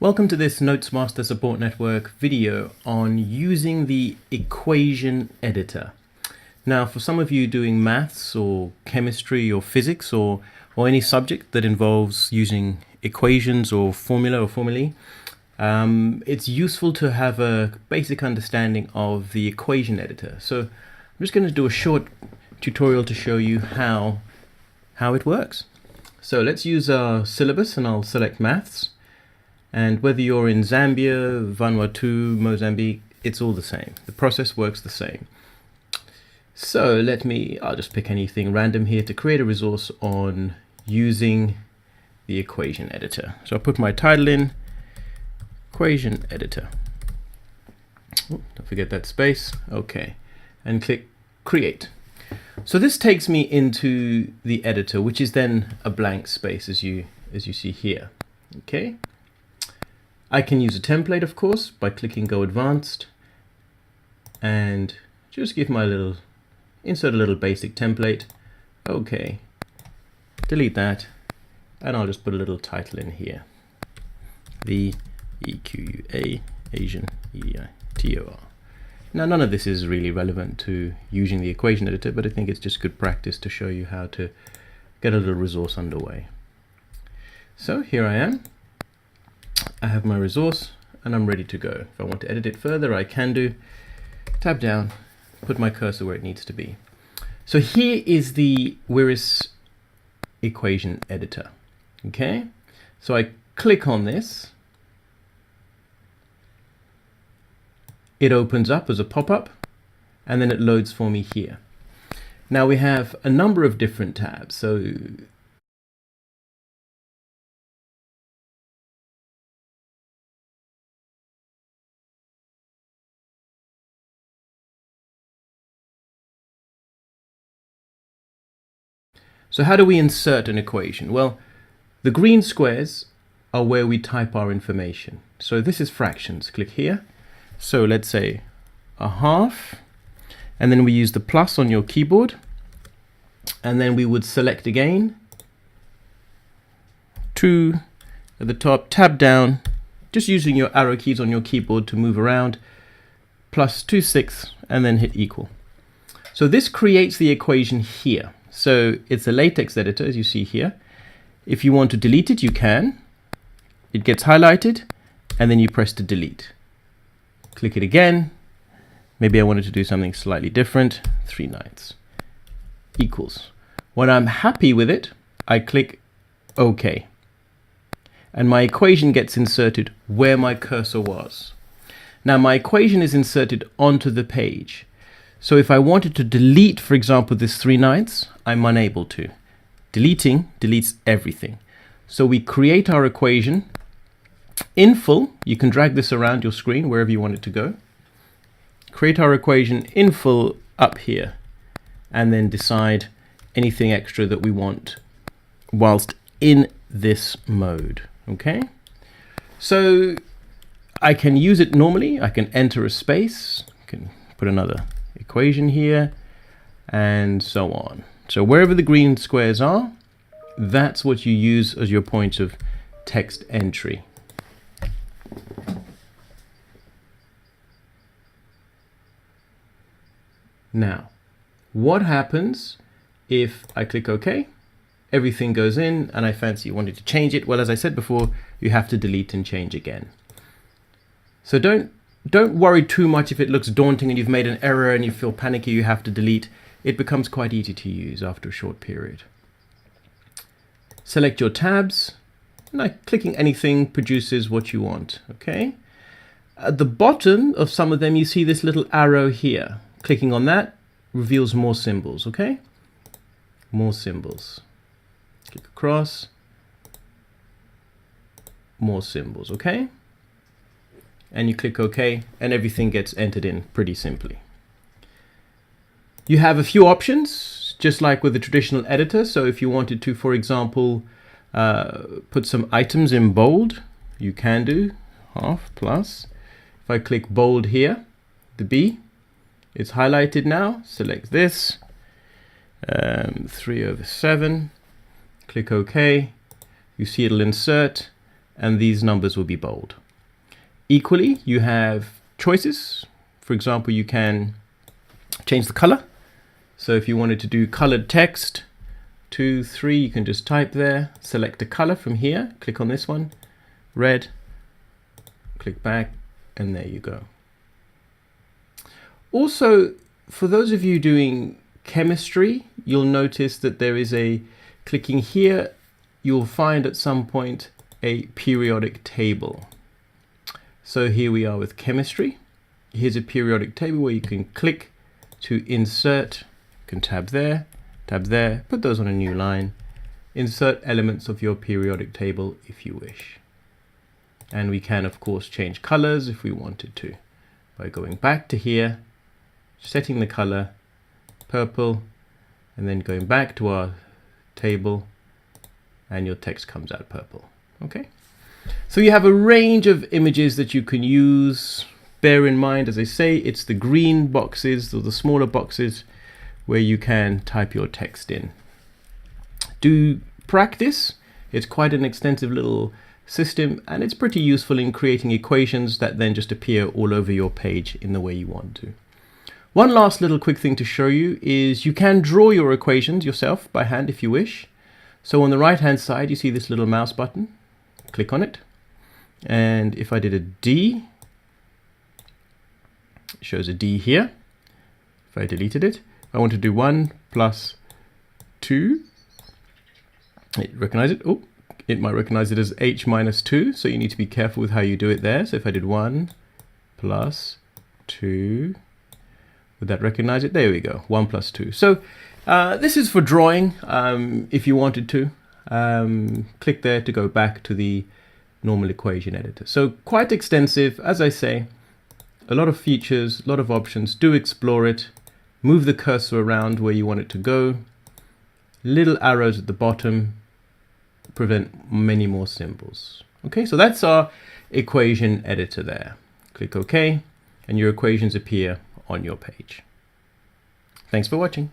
Welcome to this Notesmaster Support Network video on using the equation editor. Now, for some of you doing maths or chemistry or physics or any subject that involves using equations or formulae, it's useful to have a basic understanding of the equation editor. So I'm just going to do a short tutorial to show you how it works. So let's use our syllabus, and I'll select maths. And whether you're in Zambia, Vanuatu, Mozambique, it's all the same. The process works the same. So I'll just pick anything random here to create a resource on using the equation editor. So I'll put my title in, equation editor. Oh, don't forget that space. Okay. And click create. So this takes me into the editor, which is then a blank space as you see here. Okay. I can use a template, of course, by clicking Go Advanced and just insert a little basic template. Okay, delete that, and I'll just put a little title in here. The EQUA Asian EDITOR. Now, none of this is really relevant to using the equation editor, but I think it's just good practice to show you how to get a little resource underway. So here I am. I have my resource and I'm ready to go. If I want to edit it further, I can do. Tab down, put my cursor where it needs to be. So here is the Wiris equation editor. Okay, so I click on this. It opens up as a pop-up and then it loads for me here. Now we have a number of different tabs. So how do we insert an equation? Well, the green squares are where we type our information. So this is fractions. Click here. So let's say a half, and then we use the plus on your keyboard, and then we would select again, 2 at the top, tab down, just using your arrow keys on your keyboard to move around, plus 2/6, and then hit equal. So this creates the equation here. So it's a latex editor, as you see here. If you want to delete it, you can. It gets highlighted, and then you press to delete. Click it again. Maybe I wanted to do something slightly different. 3/9 equals. When I'm happy with it, I click OK. And my equation gets inserted where my cursor was. Now my equation is inserted onto the page. So if I wanted to delete, for example, this 3/9, I'm unable to. Deleting deletes everything. So we create our equation in full. You can drag this around your screen wherever you want it to go. Create our equation in full up here, and then decide anything extra that we want whilst in this mode. Okay. So I can use it normally. I can enter a space. I can put another equation here, and so on. So wherever the green squares are, that's what you use as your point of text entry. Now, what happens if I click OK? Everything goes in, and I fancy you wanted to change it. Well, as I said before, you have to delete and change again. So don't worry too much if it looks daunting and you've made an error and you feel panicky you have to delete. It becomes quite easy to use after a short period. Select your tabs. Clicking anything produces what you want. Okay. At the bottom of some of them, you see this little arrow here. Clicking on that reveals more symbols. Okay. More symbols. Click across. More symbols. Okay. And you click OK, and everything gets entered in pretty simply. You have a few options, just like with the traditional editor. So if you wanted to, for example, put some items in bold, you can do half plus. If I click bold here, the B, it's highlighted now. Select this, 3/7, click OK. You see it'll insert, and these numbers will be bold. Equally, you have choices. For example, you can change the color. So if you wanted to do colored text 2, 3, you can just type there, select a color from here, click on this one, red, click back, and there you go. Also, for those of you doing chemistry, you'll notice that there is a, clicking here, you'll find at some point a periodic table. So here we are with chemistry. Here's a periodic table where you can click to insert, you can tab there, put those on a new line, insert elements of your periodic table if you wish. And we can of course change colors if we wanted to by going back to here, setting the color purple, and then going back to our table, and your text comes out purple. Okay, so you have a range of images that you can use. Bear in mind, as I say, it's the green boxes or the smaller boxes where you can type your text in. Do practice. It's quite an extensive little system, and it's pretty useful in creating equations that then just appear all over your page in the way you want to. One last little quick thing to show you is you can draw your equations yourself by hand if you wish. So on the right hand side you see this little mouse button. Click on it, and if I did a D, it shows a D here. If I deleted it, I want to do 1 plus 2. It recognizes it. Oh, it might recognize it as h minus 2, so you need to be careful with how you do it there. So if I did 1 plus 2, would that recognize it? There we go, 1 plus 2. So this is for drawing. If you wanted to, click there to go back to the normal equation editor. So quite extensive, as I say, a lot of features, a lot of options. Do explore it. Move the cursor around where you want it to go. Little arrows at the bottom prevent many more symbols. Okay, so that's our equation editor there. Click OK, and your equations appear on your page. Thanks for watching.